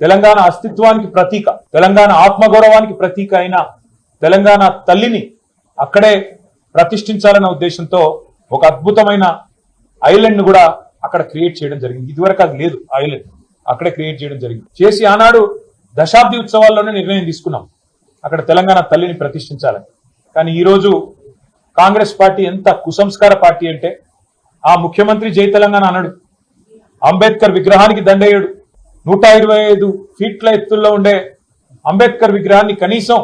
తెలంగాణ అస్తిత్వానికి ప్రతీక, తెలంగాణ ఆత్మగౌరవానికి ప్రతీక అయిన తెలంగాణ తల్లిని అక్కడే ప్రతిష్ఠించాలన్న ఉద్దేశంతో ఒక అద్భుతమైన ఐలాండ్ ను కూడా అక్కడ క్రియేట్ చేయడం జరిగింది. ఇదివరకు అది లేదు, ఐలాండ్ అక్కడే క్రియేట్ చేయడం జరిగింది. చేసి ఆనాడు దశాబ్ది ఉత్సవాల్లోనే నిర్ణయం తీసుకున్నాం అక్కడ తెలంగాణ తల్లిని ప్రతిష్ఠించాలని. కానీ ఈరోజు కాంగ్రెస్ పార్టీ ఎంత కుసంస్కార పార్టీ అంటే, ఆ ముఖ్యమంత్రి జై తెలంగాణ అన్నాడు, అంబేద్కర్ విగ్రహానికి దండయ్యాడు, 125 ఫీట్ల ఎత్తుల్లో ఉండే అంబేద్కర్ విగ్రహాన్ని కనీసం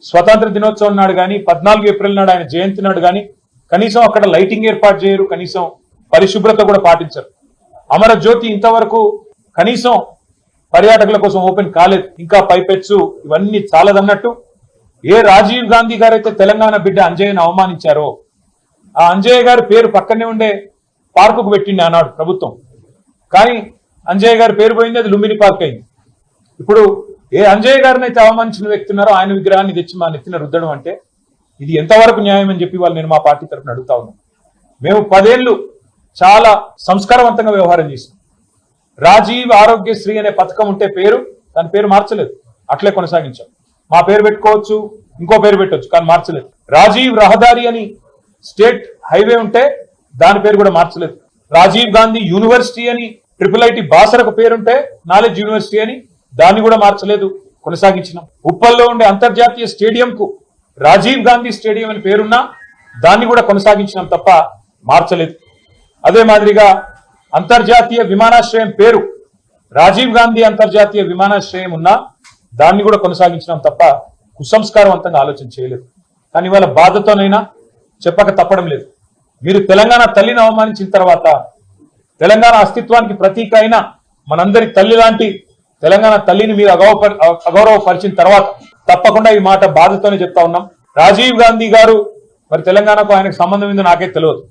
స్వతంత్ర దినోత్సవం నాడు కానీ 14 ఏప్రిల్ నాడు ఆయన జయంతి నాడు కానీ కనీసం అక్కడ లైటింగ్ ఏర్పాటు చేయరు, కనీసం పరిశుభ్రత కూడా పాటించరు. అమరజ్యోతి ఇంతవరకు కనీసం పర్యాటకుల కోసం ఓపెన్ కాలేదు. ఇంకా పైపెచ్చు ఇవన్నీ చాలదన్నట్టు ఏ రాజీవ్ గాంధీ గారు అయితే తెలంగాణ బిడ్డ అంజయ్యను అవమానించారో ఆ అంజయ్య గారి పేరు పక్కనే ఉండే పార్కుకు పెట్టిండి ఆనాడు ప్రభుత్వం. కానీ అంజయ్య గారి పేరు పోయింది, అది లుంబిని పార్క్ అయింది. ఇప్పుడు ఏ అంజయ్య గారిని అయితే అవమానించిన వ్యక్తి ఉన్నారో ఆయన విగ్రహాన్ని తెచ్చి మా నెత్తిన రుద్దడం అంటే ఇది ఎంతవరకు న్యాయం అని చెప్పి వాళ్ళు నేను మా పార్టీ తరఫున అడుగుతా ఉన్నాను. మేము 10 ఏళ్లు చాలా సంస్కారవంతంగా వ్యవహారం చేసాం. రాజీవ్ ఆరోగ్యశ్రీ అనే పథకం ఉంటే దాని పేరు మార్చలేదు, అట్లే కొనసాగించాం. మా పేరు పెట్టుకోవచ్చు, ఇంకో పేరు పెట్టవచ్చు, కానీ మార్చలేదు. రాజీవ్ రహదారి అని స్టేట్ హైవే ఉంటే దాని పేరు కూడా మార్చలేదు. రాజీవ్ గాంధీ యూనివర్సిటీ అని IIIT బాసరకు పేరుంటే నాలెడ్జ్ యూనివర్సిటీ అని దాన్ని కూడా మార్చలేదు, కొనసాగించినాం. ఉప్పల్లో ఉండే అంతర్జాతీయ స్టేడియంకు రాజీవ్ గాంధీ స్టేడియం అని పేరున్నా దాన్ని కూడా కొనసాగించినాం తప్ప మార్చలేదు. అదే మాదిరిగా అంతర్జాతీయ విమానాశ్రయం పేరు రాజీవ్ గాంధీ అంతర్జాతీయ విమానాశ్రయం ఉన్నా దాన్ని కూడా కొనసాగించినాం తప్ప కుసంస్కారవంతంగా ఆలోచన చేయలేదు. కానీ ఇవాళ బాధతోనైనా చెప్పక తప్పడం లేదు. మీరు తెలంగాణ తల్లిని అవమానించిన తర్వాత, తెలంగాణ అస్తిత్వానికి ప్రతీక అయిన మనందరి తల్లి లాంటి తెలంగాణ తల్లిని మీరు అగౌరవపరిచిన తర్వాత తప్పకుండా ఈ మాట బాధతోనే చెప్తా ఉన్నాం. రాజీవ్ గాంధీ గారు మరి తెలంగాణకు ఆయనకు సంబంధం ఏందో నాకే తెలియదు.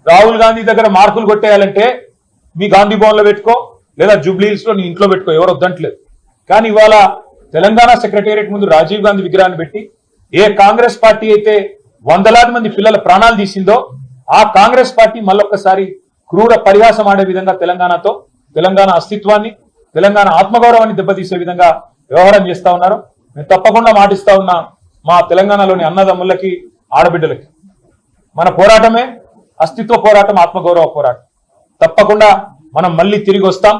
రాహుల్ గాంధీ దగ్గర మార్కులు కొట్టేయాలంటే మీ గాంధీ భవన్ లో పెట్టుకో, లేదా జూబ్లీహిల్స్ లో నీ ఇంట్లో పెట్టుకో, ఎవరు వద్దంటలేదు. కానీ ఇవాళ తెలంగాణ సెక్రటేరియట్ ముందు రాజీవ్ గాంధీ విగ్రహాన్ని పెట్టి ఏ కాంగ్రెస్ పార్టీ అయితే వందలాది మంది పిల్లల ప్రాణాలు తీసిందో ఆ కాంగ్రెస్ పార్టీ మళ్ళొక్కసారి క్రూర పరిహాసం ఆడే విధంగా తెలంగాణతో, తెలంగాణ అస్తిత్వాన్ని, తెలంగాణ ఆత్మగౌరవాన్ని దెబ్బతీసే విధంగా వ్యవహారం చేస్తా ఉన్నారు. మేము తప్పకుండా మాటిస్తా ఉన్నా మా తెలంగాణలోని అన్నదమ్ములకి, ఆడబిడ్డలకి, మన పోరాటమే అస్తిత్వ పోరాటం, ఆత్మగౌరవ పోరాటం. తప్పకుండా మనం మళ్ళీ తిరిగి వస్తాం.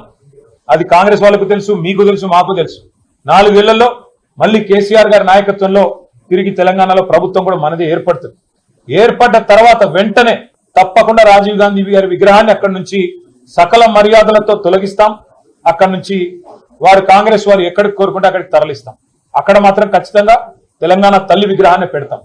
అది కాంగ్రెస్ వాళ్ళకు తెలుసు, మీకు తెలుసు, మాకు తెలుసు. 4 ఏళ్లలో మళ్ళీ కేసీఆర్ గారి నాయకత్వంలో తిరిగి తెలంగాణలో ప్రభుత్వం కూడా మనదే ఏర్పడుతుంది. ఏర్పడ్డ తర్వాత వెంటనే తప్పకుండా రాజీవ్ గాంధీ గారి విగ్రహాన్ని అక్కడి నుంచి సకల మర్యాదలతో తొలగిస్తాం. అక్కడి నుంచి కాంగ్రెస్ వారు ఎక్కడికి కోరుకుంటే అక్కడికి తరలిస్తాం. అక్కడ మాత్రం ఖచ్చితంగా తెలంగాణ తల్లి విగ్రహాన్ని పెడతాం.